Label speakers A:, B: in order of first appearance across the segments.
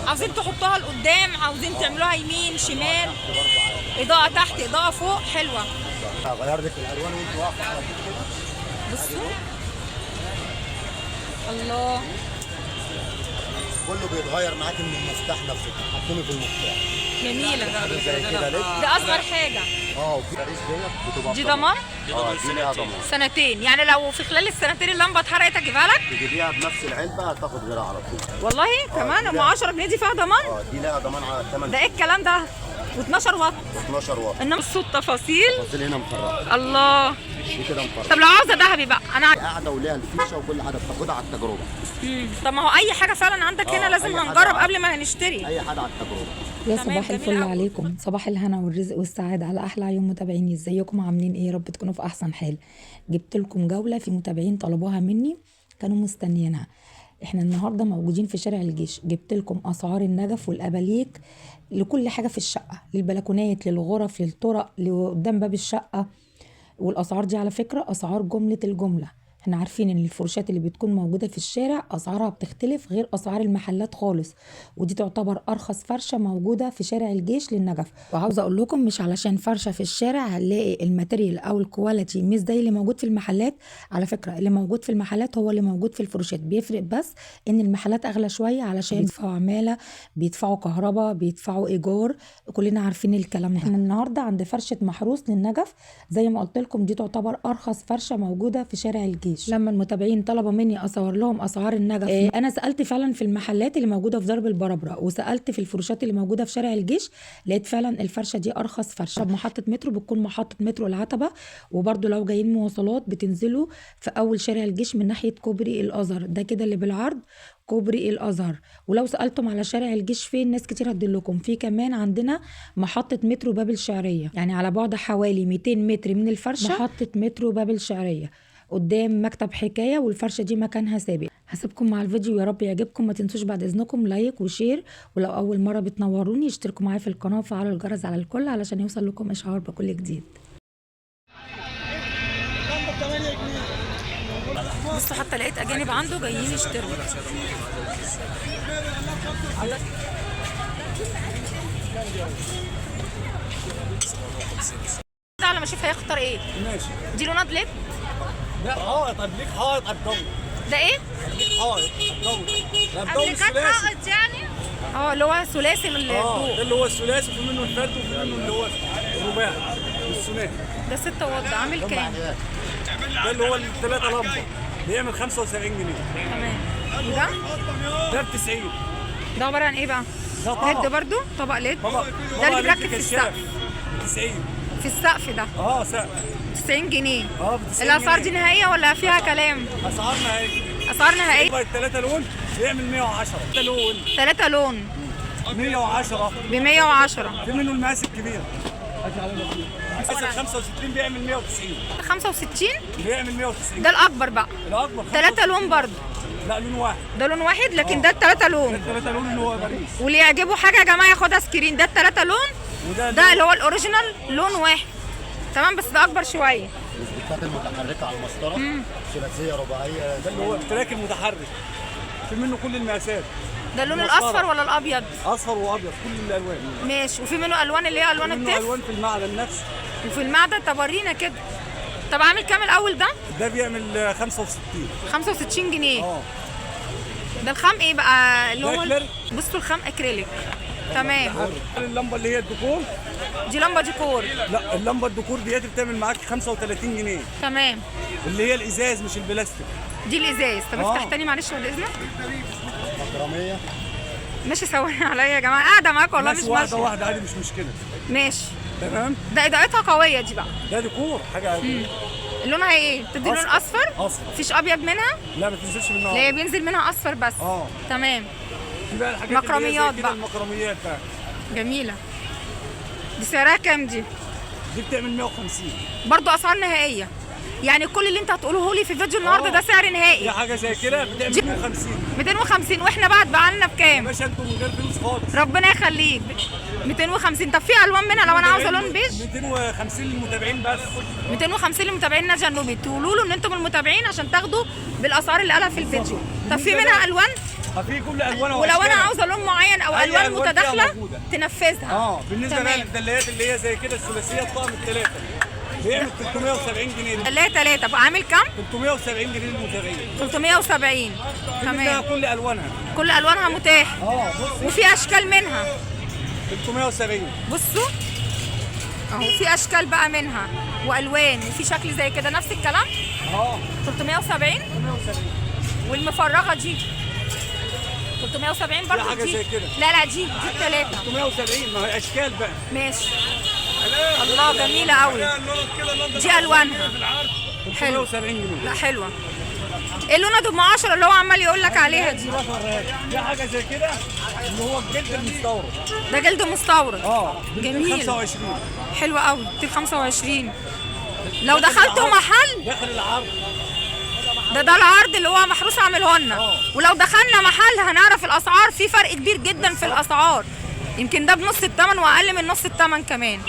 A: عاوزين تحطوها لقدام، عاوزين تعملوها يمين شمال، اضاءه تحت اضاءه فوق، حلوه.
B: غير لك الالوان وانت واقفه على كده.
A: بصوا الله،
B: كله بيتغير معاك من المفتاح نفسه، تحكمي في المفتاح.
A: جميله
B: زي كده ليه؟
A: ده اصغر حاجه.
B: وفي باريس ديت بتبقى
A: دي ضمان؟
B: دي ليها ضمان
A: سنتين، يعني لو في خلال السنتين اللمبه اتحرقت اجيبها لك؟
B: تجيبيها بنفس العلبه هتاخد غيرها على طول.
A: والله كمان ام 10 جنيه دي فيها ضمان؟
B: دي ليها ضمان على الثمن.
A: ده ايه الكلام ده؟ و12 واط.
B: 12 واط.
A: انما بصوا التفاصيل.
B: التفاصيل هنا مفرقه.
A: الله.
B: دي كده مفرقه.
A: طب لو عاوزه ذهبي بقى انا
B: قاعده وليها الفيشه وكل حاجه بتاخدها على التجربه.
A: طب ما هو اي حاجه فعلا عندك هنا لازم هنجرب قبل ما نشتري.
B: اي حاجه على التجربه.
C: يا صباح الفل عليكم، صباح الهنا والرزق والسعادة على أحلى عيون متابعيني. ازيكم عاملين ايه؟ يا رب تكونوا في أحسن حال. جبت لكم جولة في متابعين طلبوها مني كانوا مستنيينها. احنا النهاردة موجودين في شارع الجيش. جبت لكم أسعار النجف والأباليك لكل حاجة في الشقة، للبلكونات للغرف للطرق لقدام باب الشقة. والأسعار دي على فكرة أسعار جملة الجملة. احنا عارفين ان الفروشات اللي بتكون موجودة في الشارع اسعارها بتختلف غير اسعار المحلات خالص، ودي تعتبر ارخص فرشة موجودة في شارع الجيش للنجف. وعاوزة اقول لكم مش علشان فرشة في الشارع هنلاقي الماتيريال او الكواليتي مش زي اللي موجود في المحلات. على فكرة اللي موجود في المحلات هو اللي موجود في الفروشات، بيفرق بس ان المحلات اغلى شوية علشان بيدفعوا عمالة، بيدفعوا كهرباء، بيدفعوا ايجار، كلنا عارفين الكلام ده. احنا النهاردة عند فرشة محروس للنجف، زي ما قلت لكم دي تعتبر ارخص فرشة موجودة في شارع الجيش. لما المتابعين طلبوا مني اصور لهم اسعار النجف، انا سالت فعلا في المحلات اللي موجوده في درب البربره، وسالت في الفروشات اللي موجوده في شارع الجيش، لقيت فعلا الفرشه دي ارخص فرشه. محطه مترو بتكون محطه مترو العتبه، وبرده لو جايين مواصلات بتنزلوا في اول شارع الجيش من ناحيه كوبري الازهر، ده كده اللي بالعرض كوبري الازهر. ولو سالتم على شارع الجيش فين ناس كتير هتدلكم. في كمان عندنا محطه مترو باب الشعريه، يعني على بعد حوالي 200 متر من الفرشه محطه مترو باب الشعريه قدام مكتب حكايه، والفرشه دي مكانها ثابت. هسيبكم مع الفيديو، يا رب يعجبكم. ما تنسوش بعد اذنكم لايك وشير، ولو اول مره بتنوروني اشتركوا معايا في القناه وفعلوا الجرس على الكل علشان يوصل لكم اشعار بكل جديد.
A: بصوا حتى لقيت اجانب عنده جايين يشتروا. على ما اشوف هيختار ايه.
D: ماشي.
A: دي لونها بليك؟
D: لا حائط قبليك، حائط على الضوء.
A: ده ايه؟
D: قبليك حائط على الضوء.
A: قبل كده حائط يعني؟ اللي هو ثلاثي الضوء.
D: ده اللي هو الثلاثي، وفي منه الفرد وفي منه اللي هو الرباعي والثنائي.
A: ده 6 واط، ده عامل كام؟
D: ده اللي هو الثلاثة لمبة بيعمل 75 جنيه.
A: تمام. وده؟
D: ده ب 90.
A: ده عبارة عن ايه بقى؟
D: ده طبق.
A: ليد برضو؟ طبق ليد؟
D: طبق.
A: ده اللي بيركب في السقف.
D: ب 90.
A: في السقف ده؟
D: سقف
A: 90 جنيه.
D: ب 90.
A: الاسعار دي نهائية ولا فيها كلام؟
D: اسعار نهائية.
A: اسعار نهائية؟
D: طبق الثلاثة لون بيعمل 110. 3 لون
A: 3 لون
D: 110
A: ب 110.
D: في منه المقاس الكبير. المقاس 65 بيعمل 190.
A: 65
D: بيعمل 190.
A: ده الاكبر بقى.
D: الاكبر
A: 3 لون برضو.
D: لا لون واحد.
A: ده لون واحد، لكن ده ال3 لون.
D: الثلاثة لون اللي هو باريس.
A: واللي يعجبه حاجه يا جماعه ياخدها سكرين. ده ال3 لون، ده اللي هو الاوريجينال لون واحد. تمام، بس ده اكبر شويه.
B: البتات المتحركه على المسطره، ثلاثيه رباعيه.
D: ده اللي هو التراك المتحرك، في منه كل المقاسات.
A: ده اللون الاصفر ولا الابيض؟
D: اصفر وابيض كل الالوان.
A: ماشي. وفي منه الوان اللي هي الوان التف،
D: الوان في المعدن نفسه.
A: وفي المعدن. طب ورينا كده. طب عامل كام الاول ده؟
D: ده بيعمل 65.
A: 65 جنيه. ده الخام ايه بقى اللي هو؟
D: اكريليك.
A: بصوا الخام اكريليك. تمام.
D: اللمبه اللي هي الديكور،
A: دي لمبه ديكور.
D: لا اللمبه الديكور ديت بتعمل معاك 35 جنيه.
A: تمام.
D: اللي هي الازاز مش البلاستيك.
A: دي الازاز. طب افتح تاني معلش بعد اذنك.
B: مكرميه.
A: ماشي، ثواني عليا يا جماعه، قاعده معاكم والله مش ماشيه.
D: واحده عادي مش مشكله.
A: ماشي.
D: تمام.
A: ده اضاءتها قويه دي بقى.
D: ده ديكور حاجه عادي.
A: لونها ايه؟ بتدي لون اصفر؟
D: اصفر.
A: مفيش ابيض منها؟
D: لا ما تنزلش منها.
A: لا، بينزل منها اصفر بس. تمام.
D: في بقى الحاجات
A: مكرميات بقى.
D: المكرميات بقى
A: جميله. دي سعرها كام دي؟
D: دي بتعمل 150.
A: برضو اسعار نهائيه، يعني كل اللي انت هتقوله لي في فيديو النهارده ده سعر نهائي.
D: دي حاجه زي كده بتعمل 250.
A: 250. واحنا بقى لنا بكام؟
D: يا باشا انتوا من غير فلوس خالص.
A: ربنا يخليك. 250. طب في الوان منها لو انا عاوزه لون بيج؟
D: 250 للمتابعين بس.
A: 250 للمتابعين نادي النوبي، تقولوا له ان انتم المتابعين عشان تاخدوا بالاسعار اللي قالها في الفيديو. طب في منها الوان؟
D: في كل الوانها
A: ولو انا
D: وأشكالها.
A: عاوزه لون معين او
D: أي
A: الوان
D: ألوان فيها
A: متداخله
D: موجودة.
A: تنفذها.
D: بالنسبه بقى
A: تمام.
D: للدلايات اللي هي زي كده الثلاثيه الطقم الثلاثه بيعمل 370 جنيه
A: لا 3 بقى عامل كام؟
D: 370 جنيه للمتابعين
A: 370.
D: منها
A: تمام.
D: كل الوانها
A: كل الوانها متاحه
D: بص
A: وفي اشكال منها.
D: 370
A: بصوا اهو في اشكال بقى منها والوان وفي شكل زي كده نفس الكلام 370. والمفرغه دي 370 برضه
D: حاجة
A: دي.
D: زي كده.
A: لا دي الثلاثه
D: 370 ما هي اشكال بقى
A: ماشي. الله جميله قوي دي الوانها. حلو
D: 370 جنيه
A: لا حلوه. ايه اللون ابو 10 اللي هو عمال يقول لك عليها دي؟
D: دي حاجه زي كده اللي هو الجلد المستورد
A: ده جلد مستورد. جميل
D: 25
A: حلو قوي. 225 لو دخلتوا محل
D: داخل العرض
A: ده العرض اللي هو محروس عامله لنا. ولو دخلنا محل هنعرف الاسعار، في فرق كبير جدا في الاسعار، يمكن ده بنص الثمن واقل من نص الثمن كمان.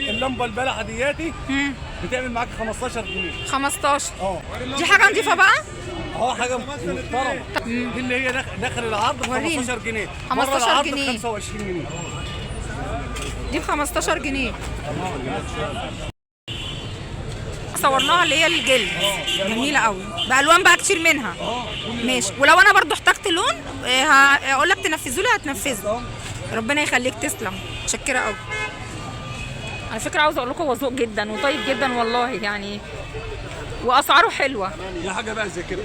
D: اللمبه البلحه دياتي بتعمل معاك 15 جنيه
A: 15. دي حاجه نضيفه بقى.
D: حاجه محترمه دي اللي هي داخل العرض ب 15 جنيه
A: 15
D: بره العرض
A: جنيه.
D: ب 25 جنيه
A: دي ب 15 جنيه. صورناها اللي هي الجلد جميله قوي بالوان بقى كتير منها. ماشي. ولو انا برضو احتجت لون هقول لك تنفذوا لي هتنفذه. ربنا يخليك تسلم. متشكره قوي. على فكره عاوزه اقول لكم هو ذوق جدا وطيب جدا والله يعني، واسعاره حلوه.
D: دي حاجه بقى زي كده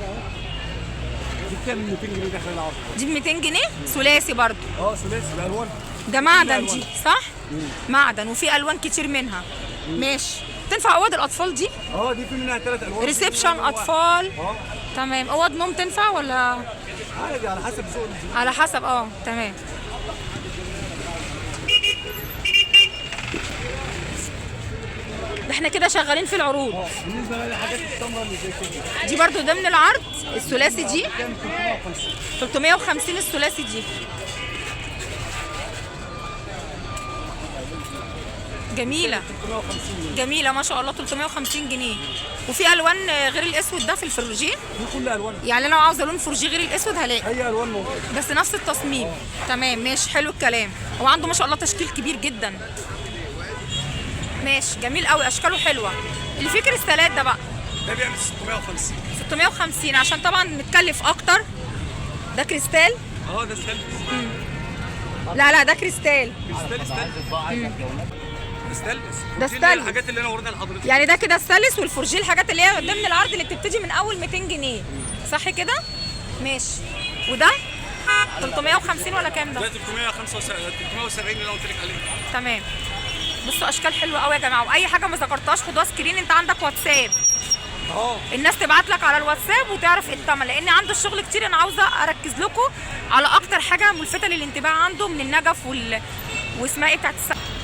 D: دي بتعمل 200 جنيه داخل العرض.
A: دي ب 200 جنيه ثلاثي برضو.
D: ثلاثي بالوان
A: ده معدن دي صح؟ معدن وفي الوان كتير منها. ماشي. تنفع اوض الاطفال دي؟
D: دي في منها 3 الوان
A: ريسبشن اطفال. تمام. اوض نوم تنفع ولا
D: عادي على حسب ذوق
A: على حسب؟ تمام. ده احنا كده شغالين في العروض.
D: بالنسبه بقى للحاجات السمراء اللي زي كده
A: دي برضو ضمن العرض. الثلاثي دي 350. الثلاثي دي جميلة جميلة ما شاء الله. 350 جنيه. وفي الوان غير الاسود ده في الفروجيه.
D: دي كل الوان
A: يعني انا عاوزه لون فرجي غير الاسود هلاقي.
D: اي الوان موجوده
A: بس نفس التصميم. تمام ماشي. حلو الكلام. هو عنده ما شاء الله تشكيل كبير جدا. ماشي جميل قوي. اشكاله حلوه. اللي فيه كريستالات ده بقى
D: ده بيعمل 650
A: 650 عشان طبعا متكلف اكتر. ده كريستال.
D: ده ستانلس
A: لا ده كريستال. ده ستانلس.
D: الحاجات اللي انا وريتها لحضرتك
A: يعني ده كده الثالث والفرجيه الحاجات اللي هي ضمن العرض اللي بتبتدي من اول 200 جنيه صح كده؟ ماشي. وده 350 ولا كام ده؟
D: 375 اللي انا قلت لك عليه.
A: تمام. بصوا اشكال حلوه قوي يا جماعه، واي حاجه ما ذكرتهاش خدوها سكرين. انت عندك واتساب الناس تبعت لك على الواتساب وتعرف ايه الثمن، لان عنده الشغل كتير. انا عاوزه اركز لكم على اكتر حاجه ملفته للانتباه عنده من النجف واسمها ايه بتاعت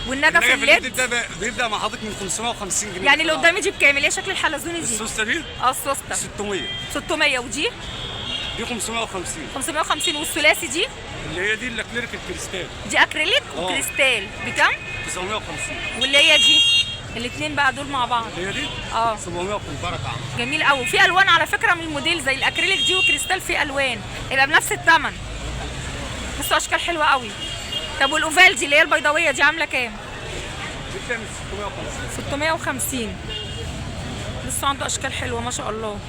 A: والنجف الليد.
D: ده بيبدا مع حضرتك من 550 جنيه.
A: يعني اللي قدامي دي بكام؟ اللي هي شكل الحلزوني دي.
D: السوسته دي
A: السوسته
D: 600
A: ودي
D: دي 550
A: 550. والثلاثي دي
D: اللي هي دي الاكليريك الكريستال
A: دي اكريليك وكريستال بكام؟
D: 950.
A: واللي هي دي الاثنين بقى دول مع بعض
D: اللي هي دي 750. بركه.
A: جميل قوي. في الوان على فكره من الموديل زي الاكريليك دي وكريستال، في الوان يبقى بنفس الثمن. بصوا اشكال حلوه قوي. طب والاوفال دي اللي هي البيضاويه دي عامله كام؟
D: دي بتعمل
A: 650. لسه عنده اشكال حلوه ما شاء الله.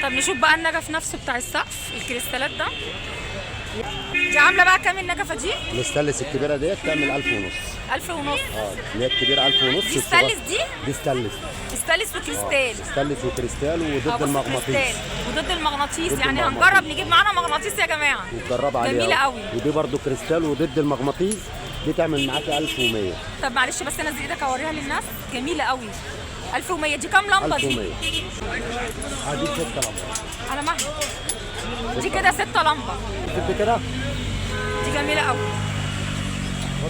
A: طب نشوف بقى النجف نفسه بتاع السقف الكريستالات ده. دي عامله بقى كام النجفه دي؟
B: الستانلس الكبيره ديت تعمل 1000 ونص.
A: 1000 ونص.
B: اللي هي الكبيره 1000 ونص.
A: دي ستانلس
B: دي ستانلس.
A: ستانلس وكريستال.
B: ستانلس وكريستال وضد المغناطيس.
A: وضد المغناطيس. يعني هنجرب نجيب معانا مغناطيس يا جماعه.
B: وتجرب عليها.
A: جميله قوي.
B: ودي برضو كريستال وضد المغناطيس. دي تعمل معاكي 1100.
A: طب معلش بس انزل ايدك اوريها للناس. جميله قوي. 1100. دي كام لمبه دي؟
B: 1100. دي 6 لمبه.
A: على مهل. دي كده 6 لمبه.
B: شفت كده؟
A: دي جميله قوي.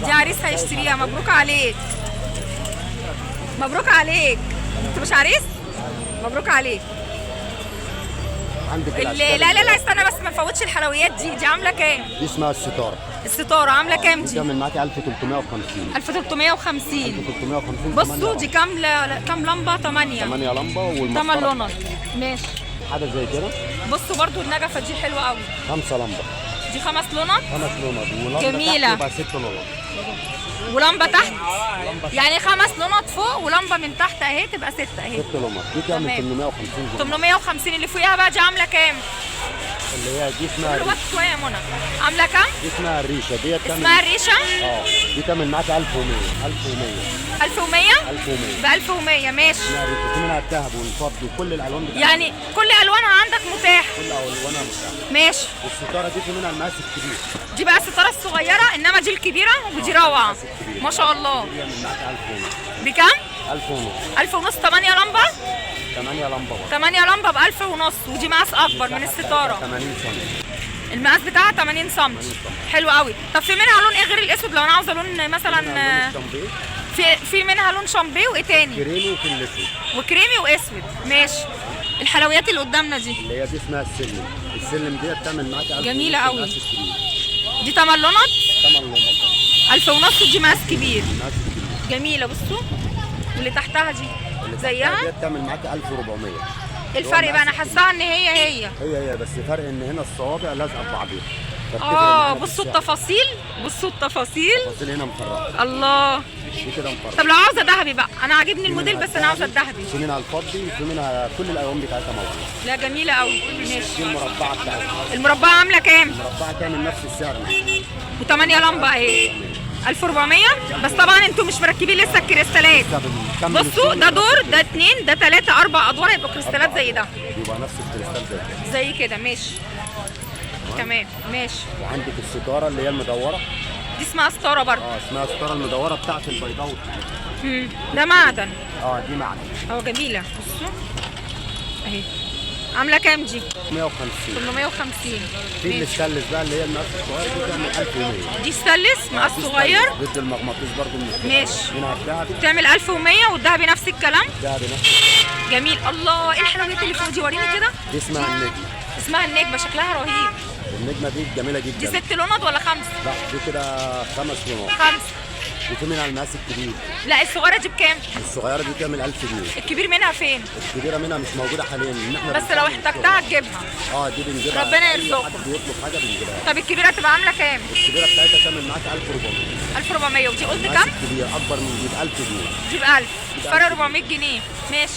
A: دي عريس هيشتريها. مبروك عليك. مبروك عليك. انت مش عريس؟ مبروك عليك.
B: عندك
A: لا استنى بس ما نفوتش الحلويات دي عامله كام؟
B: دي اسمها الستاره.
A: الستاره عامله كام دي؟
B: تعمل معاكي 1350.
A: 1350.
B: 1350.
A: بصوا دي كام لمبه؟ 8
B: 8 لمبه والمسطره
A: 8 لونات. ماشي.
B: حاجه زي كده.
A: بصوا برضو النجفه دي حلوه قوي.
B: 5 لمبه.
A: دي 5 لونات.
B: 5 لمبه ولمبه
A: جميلة.
B: تحت يبقى 6 لمبه.
A: ولمبه تحت يعني 5 لونات فوق ولمبه من تحت اهي تبقى 6 اهي.
B: 6 لمبه دي تعمل
A: تمام.
B: 850 جنيه.
A: 850. اللي فوقيها بقى دي عامله كام؟
B: اللي هي دي اسمها
A: الوقت شويه يا منى. عامله كام؟
B: دي اسمها الريشه ديت تعمل
A: اسمها الريشه.
B: دي تعمل معاك 1100.
A: 1100
B: 1100
A: ب 1100 ماشي.
B: اسمها الريشه. في منها الذهب والفضي وكل الالوان بتاعتها.
A: يعني كل الوانها عندك متاح.
B: كل الوانها متاحه.
A: ماشي.
B: والستاره دي في منها المقاس الكبير.
A: دي بقى الستاره الصغيره انما دي الكبيره ودي روعه ما شاء الله.
B: دي تعمل معاك 1100.
A: بكام؟
B: 1000 ونص.
A: 1000 ونص. 8 لمبه.
B: 8 لمبه برضه.
A: 8 لمبه ب 1000 ونص ودي مقاس اكبر من الستاره.
B: 80 سم.
A: المقاس بتاعها 80 سم. حلو قوي. طب في منها لون ايه غير الاسود لو انا عاوزه لون مثلا؟ في منها لون شامبيه وايه تاني؟
B: كريمي وفي الاسود.
A: وكريمي واسود ماشي. الحلويات اللي قدامنا دي
B: اللي هي دي اسمها السلم. السلم دي بتعمل معاك 1000
A: جميلة
B: ونص
A: قوي.
B: المقاس الكبير.
A: دي 8 لونات.
B: 8 لمبه.
A: 1000 ونص ودي مقاس كبير.
B: المقاس الكبير.
A: جميله بصوا. واللي تحتها دي زيها.
B: دي بتعمل معاك 1400.
A: إيه الفرق بقى؟ انا حاساها ان هي
B: هي بس فرق ان هنا الصوابع لازقه في بعضيها.
A: بصوا التفاصيل. بصوا التفاصيل.
B: التفاصيل هنا مفرقه.
A: الله.
B: دي كده مفرقه.
A: طب لو عاوزه ذهبي بقى، انا عاجبني الموديل بس انا عاوزه الذهبي.
B: في منها الفضي وفي منها كل الالوان بتاعتها موجوده.
A: لا جميله قوي.
B: دي
A: ماشي.
B: المربعه بتاعتها.
A: المربعه عامله كام؟
B: المربعه تعمل نفس السعر معاك.
A: و8 لمبه اهي 1400. بس طبعا انتوا مش مركبين لسه الكريستالات. بصوا ده دور، ده 2، ده 3، 4 ادوار هيبقوا كريستالات زي ده.
B: يبقى نفس الكريستال
A: زي كده ماشي. تمام ماشي.
B: وعندك الستاره اللي هي المدوره.
A: دي اسمها ستاره برضه.
B: اسمها الستاره المدوره بتاعت البيضاوي.
A: ده معدن.
B: دي معدن.
A: جميله بصوا اهي. عامله كام دي؟
B: 150.
A: 850.
B: في اللي ستانلس بقى اللي هي المقاس الصغير دي بتعمل 1100.
A: دي ستانلس مقاس صغير.
B: ضد المغناطيس برضه
A: ماشي.
B: هنا الذهبي.
A: بتعمل 1100 والذهبي نفس الكلام.
B: الذهبي نفس.
A: جميل. الله ايه الحلويات اللي فوق دي؟ وريني كده.
B: دي اسمها النجمه.
A: اسمها النجمه شكلها رهيب.
B: النجمه دي جميله جدا.
A: دي 6 لونات ولا 5؟
B: لا دي كده 5 لونات.
A: 5.
B: وفي منها المقاس الكبير.
A: لا الصغيره دي بكام؟
B: الصغيره دي تعمل 1000 جنيه.
A: الكبير منها فين؟
B: الكبيره منها مش موجوده حاليا ان احنا
A: بس لو احتجتها تجيبها.
B: دي بنجيبها.
A: ربنا
B: أي
A: يرزقكم.
B: حد بيطلب حاجه بنجيبها.
A: طب الكبيره تبقى عامله كام؟
B: الكبيره بتاعتها تعمل معاك 1400.
A: 1400. ودي قلت
B: المقاس
A: كام؟
B: الكبير اكبر من دي ب 1000 جنيه.
A: دي ب 1000. فرق 400 جنيه ماشي.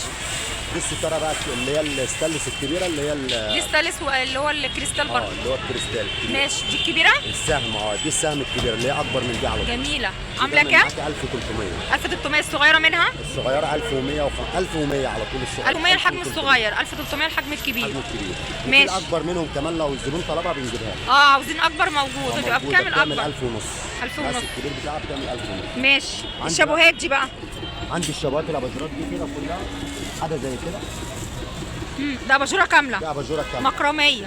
B: دي الستاره بقى اللي هي الستانلس الكبيره اللي هي
A: دي ستانلس اللي هو الكريستال برضه.
B: اللي هو الكريستال الكبير.
A: ماشي. دي الكبيره؟
B: السهم. دي السهم الكبير اللي هي اكبر من دي على طول.
A: جميله.
B: دي
A: عامله
B: تعمل
A: كام؟
B: معاك 1300.
A: 1300. الصغيره منها؟
B: الصغيره 1100 1100 على طول الصغيره.
A: 1100 الحجم الصغير، 1300 الحجم الكبير.
B: الحجم الكبير.
A: ماشي.
B: وفي اكبر منهم كمان لو الزبون طلبها بنجيبها له.
A: عاوزين اكبر موجود. هتبقى بكام
B: بتعمل
A: الاكبر؟
B: 1000 ونص.
A: 1000
B: المقاس
A: ونص.
B: الكبير بتاعها بتعمل 1000 ونص.
A: ماشي.
B: عندي
A: الشابوهات دي بقى؟
B: عندي الشبات الاباجورات دي كده كلها حاجه زي كده.
A: ده اباجوره كامله.
B: دي اباجوره كامله.
A: مكرميه.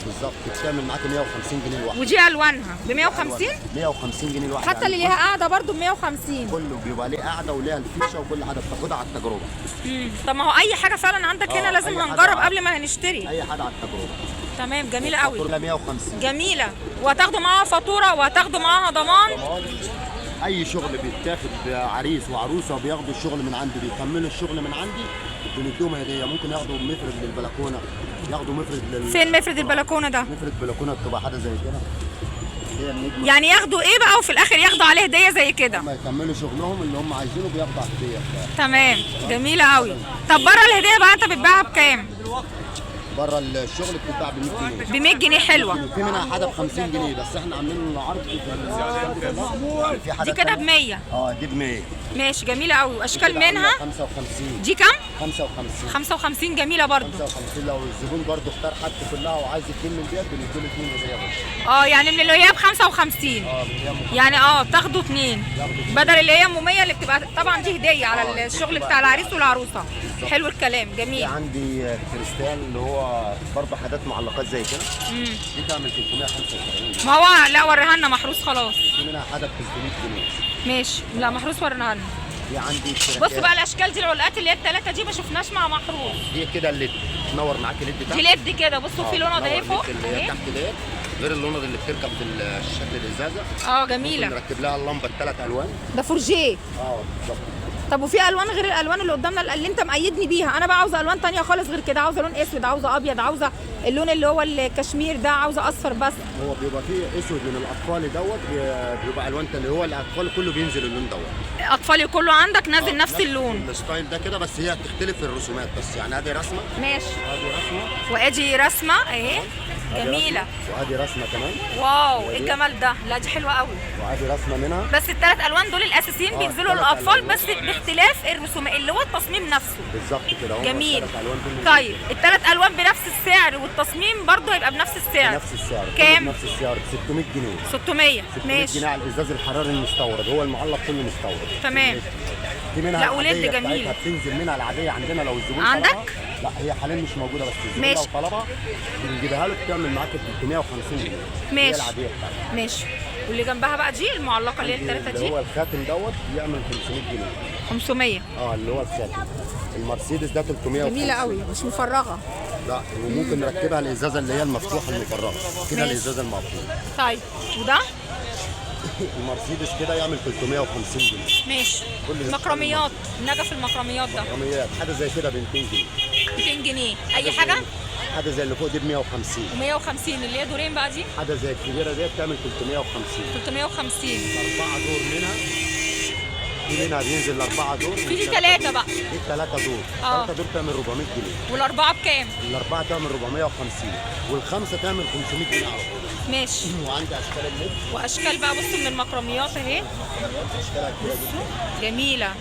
B: بالظبط. بتعمل معاك 150 جنيه الواحده.
A: ودي الوانها ب 150.
B: 150 جنيه الواحده.
A: حتى اللي ليها قاعده برضو ب 150.
B: كله بيبقى ليه قاعده وليها الفيشه وكل حاجه بتاخدها على التجربه.
A: طب ما هو اي حاجه فعلا عندك هنا لازم
B: أي حاجة
A: هنجرب قبل ما هنشتري.
B: اي حاجه على التجربه.
A: تمام جميله قوي.
B: فاتوره 150.
A: جميله. وهتاخدوا معاها فاتوره وهتاخدوا معاها ضمان.
B: اي شغل بيتاخد عريس وعروسه بياخدوا الشغل من عندي بيكملوا الشغل من عندي بنديهم هديه. ممكن ياخدوا مفرد للبلكونه، ياخدوا مفرد
A: فين مفرد البلكونه ده؟
B: مفرد بلكونه بتبقى حاجه زي كده. هي النجمه.
A: يعني ياخدوا ايه بقى وفي الاخر ياخدوا عليه هديه زي كده؟
B: لما يكملوا شغلهم اللي هم عايزينه بياخدوا على الهديه.
A: تمام جميله قوي. طب بره الهديه بقى انت بتبيعها بكام؟
B: بره الشغل بتتباع ب 100 جنيه.
A: ب 100 جنيه. حلوه.
B: في منها حاجه ب 50 جنيه بس احنا عاملين عرض في حاجه
A: دي كده ب 100.
B: دي ب 100.
A: ماشي جميله قوي. واشكال منها
B: 55.
A: دي كام؟
B: 55.
A: 55 جميله برضو.
B: 55 لو الزبون برضو اختار حاجته كلها وعايز 2 من ديت بنديله 2 هديه برضه.
A: يعني من اللي هي ب 55. يعني بتاخدوا 2 بدل اللي هي ام 100 اللي بتبقى طبعا دي هديه على الشغل بتاع العريس والعروسه. حلو الكلام جميل.
B: عندي كريستال اللي هو برضه حاجات معلقات زي كده. دي تعمل 375.
A: ما هو لا وريها لنا محروس خلاص.
B: في منها حاجه ب 300 جنيه.
A: ماشي. لا محروس وريها لنا.
B: دي عندي
A: بصوا بقى الاشكال دي العلقات اللي هي الثلاثه دي ما شفناش مع محروس.
B: دي كده اللي تنور معاك الليد بتاعها.
A: دي ليد كده. بصوا في لونة ده فوق
B: اللي هي تحت ديت غير اللونة اللي بتركب في الشكل الازازه.
A: جميله.
B: نركب لها اللمبه ال3 الوان.
A: ده فورجيه.
B: بالظبط.
A: طب وفي الوان غير الالوان اللي قدامنا اللي انت مقيدني بيها؟ انا بقى عاوزه الوان تانية خالص غير كده. عاوزه لون اسود، عاوزه ابيض، عاوزه اللون اللي هو الكشمير ده عاوزه اصفر بس.
B: هو بيبقى فيه اسود من الاطفال دوت، بيبقى الوان اللي هو الاطفال كله بينزل اللون دوت.
A: اطفالي كله عندك نازل نفس اللون.
B: الستايل ده كده، بس هي بتختلف في الرسومات بس. يعني ادي رسمه،
A: ماشي،
B: ادي رسمه،
A: وادي رسمه اهي جميله.
B: وادي رسمه كمان.
A: واو ايه الجمال ده، لا دي حلوه قوي.
B: وادي رسمه منها.
A: بس الثلاث الوان دول الاساسيين بينزلوا للاطفال، بس باختلاف الرسومات اللي هو التصميم نفسه.
B: بالظبط كده.
A: جميل.
B: الثلاث الوان دول
A: طيب الثلاث الوان بنفس السعر والتصميم برضه هيبقى بنفس السعر؟
B: نفس السعر.
A: كام؟
B: نفس السعر ب 600 جنيه.
A: 600 ماشي.
B: جنيه على الازاز الحراري المستورد، هو المعلق كله مستورد.
A: تمام.
B: في منها
A: لا ولاد
B: العادية
A: جميله.
B: بتاعتها بتنزل منها العاديه عندنا لو الزبون
A: عندك؟
B: طلبها. لا هي حاليا مش موجوده، بس الزبون
A: ماشي.
B: لو طلبها بنجيبها له بتعمل معاك ب 350 جنيه.
A: ماشي.
B: هي العاديه بتاعتها.
A: ماشي. واللي جنبها بقى دي المعلقه اللي هي الثلاثه
B: اللي
A: دي
B: هو الخاتم دوت يعمل 500 جنيه.
A: 500.
B: اللي هو الخاتم. المرسيدس ده 300.
A: جميله قوي مش مفرغه.
B: لا وممكن نركبها الازازه اللي هي المفتوحه المفرغه كده،
A: ماشي.
B: الازازه المقفوله.
A: طيب وده
B: المرسيدس كده يعمل 350 جنيه.
A: ماشي.
B: كل ده
A: مكرميات، نجف المكرميات ده
B: رقميات حاجه زي كده ب 200 جنيه.
A: 200 جنيه اي حاجه.
B: حاجه زي اللي فوق دي ب 150.
A: و150 اللي هي دورين بقى دي
B: حاجه زي الكبيره ديت تعمل 350.
A: 350.
B: 4 دور منها. في منها بينزل 4 دور.
A: في 3 بقى.
B: في 3 دور. 3 دور تعمل 400 جنيه.
A: والاربعه بكام؟
B: الاربعه تعمل 450 والخمسه تعمل 500 جنيه على طول.
A: ماشي.
B: وعندي اشكال اللبس.
A: واشكال بقى بصوا من المكرميات اهي
B: اشكالها كتيره جدا.
A: جميله.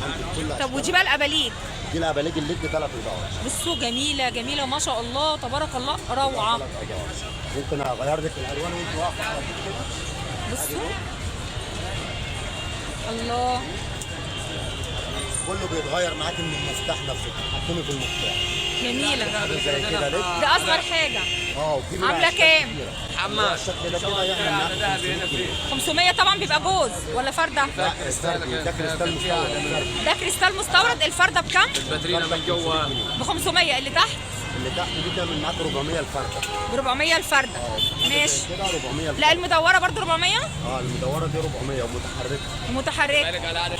B: عندي كل
A: طب ودي بقى الاباليك
B: دي الاباليج الليد 3 اضاءات.
A: بصوا جميله جميله ما شاء الله تبارك الله روعه.
B: 3 اضاءات. ممكن اغير لك الالوان وانت واقفه على كده.
A: بصوا الله
B: كله بيتغير معاك من المفتاح نفسه، تحكمي في المفتاح.
A: جميله.
B: زي كده ليد.
A: ده اصغر حاجه.
B: وفي منها
A: عامله
B: أشكال
A: كام؟
B: كتيرة. الشكل ده كده يعمل معاك 500 جنيه.
A: 500 طبعا بيبقى جوز ولا فرده؟
B: لا السردي ده كريستال مستورد.
A: ده كريستال مستورد. الفرده بكام؟
E: الباترينا من جوه
A: ب 500. اللي تحت
B: اللي تحت دي تعمل معاك 400 الفرده.
A: ب 400 الفرده. ماشي.
B: كده 400 الفرده.
A: لا المدوره برضو 400
B: المدوره دي 400 ومتحركه.
A: ومتحركه.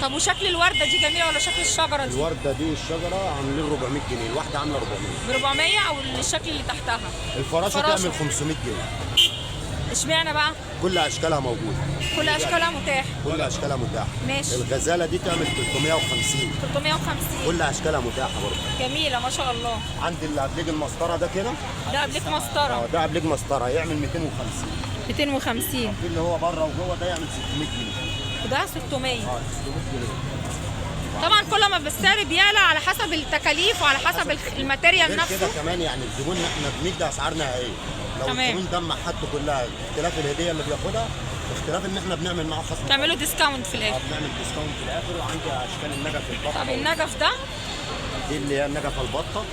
A: طب وشكل الورده دي جميله ولا شكل الشجره دي؟
B: الورده دي والشجره عاملين 400 جنيه، الواحده عامله 400.
A: ب 400 او الشكل اللي تحتها؟
B: الفراشه تعمل 500 جنيه.
A: اشمعنى بقى؟
B: كل اشكالها موجوده.
A: كل اشكالها متاحه.
B: كل اشكالها متاحه.
A: ماشي.
B: الغزاله دي تعمل 350.
A: 350.
B: كل اشكالها متاحه برضه.
A: جميله ما شاء الله.
B: عندي اللي قبليج المسطره ده كده.
A: ده قبلك مسطره.
B: ده قبليج مسطره يعمل 250.
A: 250.
B: في اللي هو بره وجوه ده يعمل 600 جنيه.
A: وده 600.
B: 600 جنيه.
A: طبعا كل ما السعر بيعلى على حسب التكاليف وعلى حسب الماتيريال
B: غير كده
A: نفسه.
B: كمان يعني الزبون احنا بندي اسعار نهائيه. لو
A: تمام.
B: الزبون دمع حاجته كلها اختلاف الهديه اللي بياخدها، اختلاف ان احنا بنعمل معاه خصم.
A: تعملوا ديسكاونت في الاخر.
B: بنعمل ديسكاونت في الاخر. وعندي اشكال النجف البطه.
A: طب النجف ده
B: دي اللي هي النجفه البطه.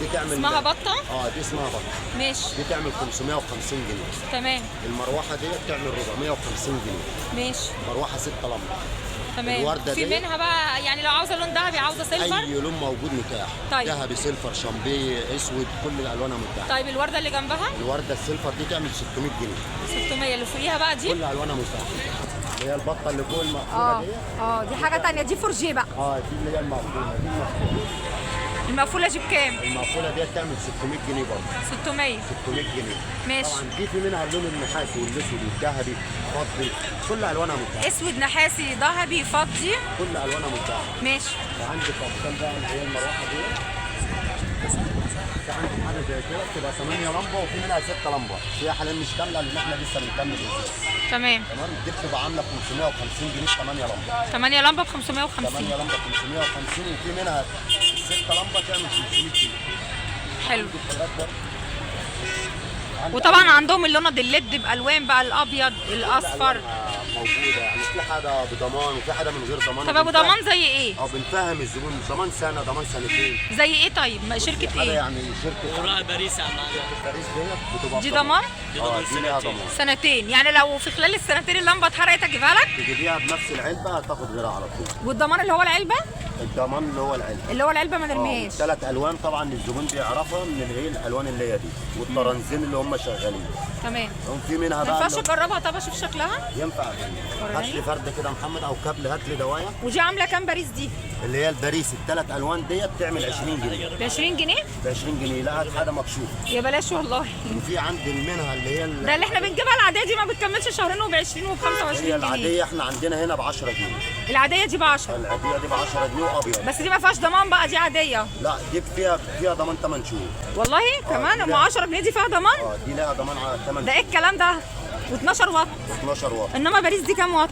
B: دي تعمل
A: اسمها بطه؟
B: دي اسمها بطه.
A: ماشي.
B: دي تعمل 550 جنيه.
A: تمام.
B: المروحه دي تعمل 450 جنيه.
A: ماشي.
B: مروحه 6 لمبه.
A: تمام.
B: الوردة
A: في
B: دي؟
A: منها بقى يعني لو عاوزه لون ذهبي عاوزه سيلفر؟
B: اي لون موجود متاح.
A: طيب.
B: ذهبي، سيلفر، شامبي، اسود، كل الالوان متاحه.
A: طيب الورده اللي جنبها؟
B: الورده السيلفر دي تعمل 600 جنيه.
A: 600. اللي فوقيها بقى دي؟
B: كل الوانها متاحه. اللي هي البطه اللي فوق المقفوله دي.
A: دي حاجه ثانيه. دي فورجيه بقى.
B: دي اللي هي المقفوله. دي المقفوله.
A: المقفوله دي بكام؟
B: المقفوله دي تعمل 600 جنيه برضه.
A: 600.
B: 600 جنيه.
A: ماشي.
B: طبعا في منها اللون النحاسي والاسود والذهبي فضي، كل الوانها متاحه.
A: اسود نحاسي ذهبي فضي.
B: كل الوانها متاحه.
A: ماشي.
B: وعندك اشكال بقى اللي هي المروحه دي. في عندي حاجه زي كده بتبقى 8 لمبه وفي منها 6 لمبه. هي حاليا مش كامله لان احنا لسه بنكمل الازاز.
A: تمام.
B: تمام. دي بتبقى عامله ب 550 جنيه 8 لمبه.
A: 8 لمبه ب 550.
B: 8 لمبه ب 550 وفي منها 6 لمبه تعمل 500 جنيه.
A: حلو.
B: الحاجات برضه.
A: وطبعا عندهم اللوند الليد بالوان بقى الابيض الاصفر.
B: موجوده يعني في حاجه بضمان وفي حاجه من غير ضمان.
A: طب ابو ضمان زي ايه؟
B: بنفهم الزبون ضمان سنه ضمان سنتين.
A: زي ايه طيب؟ ما شركه
B: حاجه
A: ايه؟
B: يعني شركه
E: وراء باريس يا معلم.
B: باريس ديت بتبقى
A: دي ضمان؟
B: دي ليها ضمان.
A: سنتين. يعني لو في خلال السنتين اللمبه اتحرقت اجيبها لك؟
B: تجيبيها بنفس العلبه هتاخد غيرها على طول.
A: والضمان اللي هو العلبه؟
B: الضمان اللي هو العلبه.
A: اللي هو العلبه ما نرميهاش.
B: 3 الوان طبعا الزبون بيعرفها من اللي هي الالوان اللي هي دي، والطرنزين اللي هم شغالين.
A: تمام.
B: في منها
A: ما
B: بقى
A: ينفعش
B: اللي-
A: اجربها؟ طب اشوف شكلها.
B: ينفع يا فندم. هات لي فرد كده يا محمد او كابل، هات لي دوايه.
A: ودي عامله كام باريس دي؟
B: اللي هي الباريس ال3 الوان ديت تعمل 20 جنيه.
A: ب 20 جنيه؟
B: ب 20 جنيه. لا هات حاجه مكشوف.
A: يا بلاش والله.
B: وفي عندي منها اللي هي
A: ده اللي احنا بنجيبها العاديه دي ما بتكملش شهرين وب 20 وب 25
B: هي
A: جنيه.
B: العاديه احنا عندنا هنا ب 10 جنيه.
A: العاديه دي ب 10.
B: العاديه دي ب 10 جنيه وابيض.
A: بس دي ما فيهاش ضمان بقى، دي عاديه.
B: لا دي فيها ضمان 8 شهور.
A: والله كمان
B: دي
A: ام
B: لا.
A: 10 جنيه دي فيها ضمان؟
B: دي لها ضمان على 8
A: ده ايه الكلام ده؟ و12 واط.
B: 12 واط.
A: انما باريس دي كام واط؟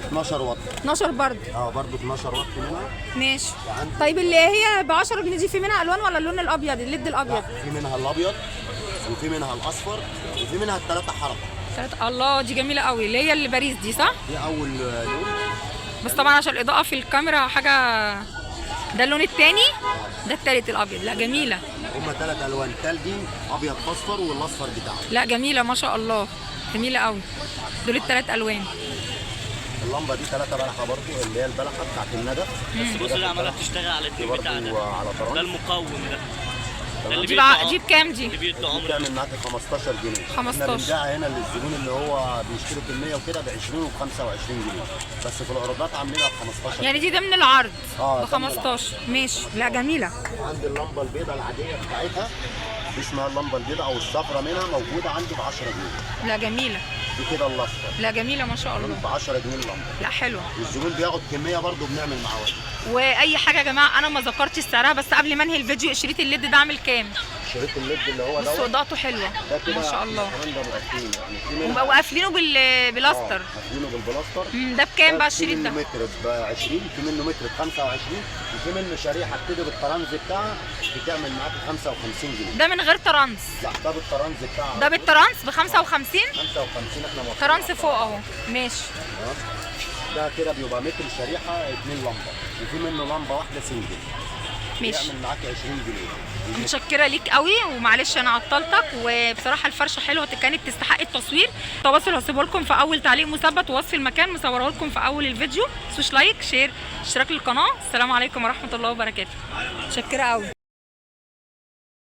B: 12 واط.
A: 12 برضه.
B: برضه 12 واط منها.
A: ماشي.
B: يعني
A: طيب اللي هي ب 10 جنيه دي في منها الوان ولا اللون الابيض الليد الابيض؟
B: في منها الابيض وفي منها الاصفر وفي منها الثلاثه حركه.
A: الله دي جميله قوي اللي هي اللي باريس دي صح؟
B: دي اول لون.
A: بس طبعا عشان الاضاءه في الكاميرا حاجه. ده اللون الثاني، ده التالت الابيض. لا جميله.
B: هم 3 الوان، تلجي ابيض اصفر والاصفر بتاعه.
A: لا جميله ما شاء الله، جميله قوي. دول الثلاث الوان.
B: اللمبه دي 3 بلحه برضه اللي هي البلحه بتاعت الندى.
E: بص اللي عماله بتشتغل على
B: دي
E: الدين
B: برضه
E: بتاعنا.
B: على
E: ده
B: طران.
E: المقاوم ده. ده اللي
A: دي
E: بيدي
A: دي بكام دي؟
E: اللي بيدي
B: دي
E: عمر.
B: بتعمل معاك 15 جنيه.
A: 15.
B: احنا بنبيعها هنا للزبون اللي هو بيشتري كميه وكده ب 20 و 25 جنيه، بس في العروضات عاملينها ب 15.
A: يعني دي ضمن العرض
B: اه،
A: ب 15. ماشي. لا جميله.
B: عندي اللمبه البيضاء العاديه بتاعتها دي اسمها اللمبه البيضاء او الصفراء منها موجوده عندي ب 10 جنيه.
A: لا جميله.
B: دي كده الاصفر
A: لا جميله ما شاء الله.
B: ب 10 جنيه اللمبه.
A: لا حلوه.
B: والزبون بياخد كميه برضه بنعمل معاه واحد.
A: واي حاجه يا جماعه انا ما ذكرتش سعرها، بس قبل ما انهي الفيديو شريط الليد ده عامل كام؟
B: شريط الليد اللي هو
A: بصوا
B: دوت
A: اضاءته حلوه
B: ده كده
A: ما شاء الله.
B: كمان ده مقفلين يعني في منها
A: وقافلينه بالبلاستر.
B: قافلينه بالبلاستر.
A: ده بكام بقى الشريط
B: في
A: ده؟
B: منه متر ب 20، في منه متر ب 25، وفي منه شريحه بتيجي بالطرنز بتاعها بتعمل معاك 55 جنيه.
A: ده من غير ترانس.
B: لا ده بالطرنز بتاعها.
A: ده بالترانس ب 55.
B: 55 احنا موافقين.
A: ترانس فوق اهو. ماشي.
B: ده كده بيبقى متر شريحه 2 لمبه، وفي منه لمبه واحده سنجل.
A: ماشي.
B: بيعمل معاك 20 جنيه.
A: متشكره ليك قوي ومعلش انا عطلتك، وبصراحه الفرشه حلوه كانت تستحق التصوير. التواصل هسيبه لكم في اول تعليق مثبت ووصف المكان مصوره لكم في اول الفيديو. متنسوش لايك شير اشتراك للقناه. السلام عليكم ورحمه الله وبركاته. متشكره قوي.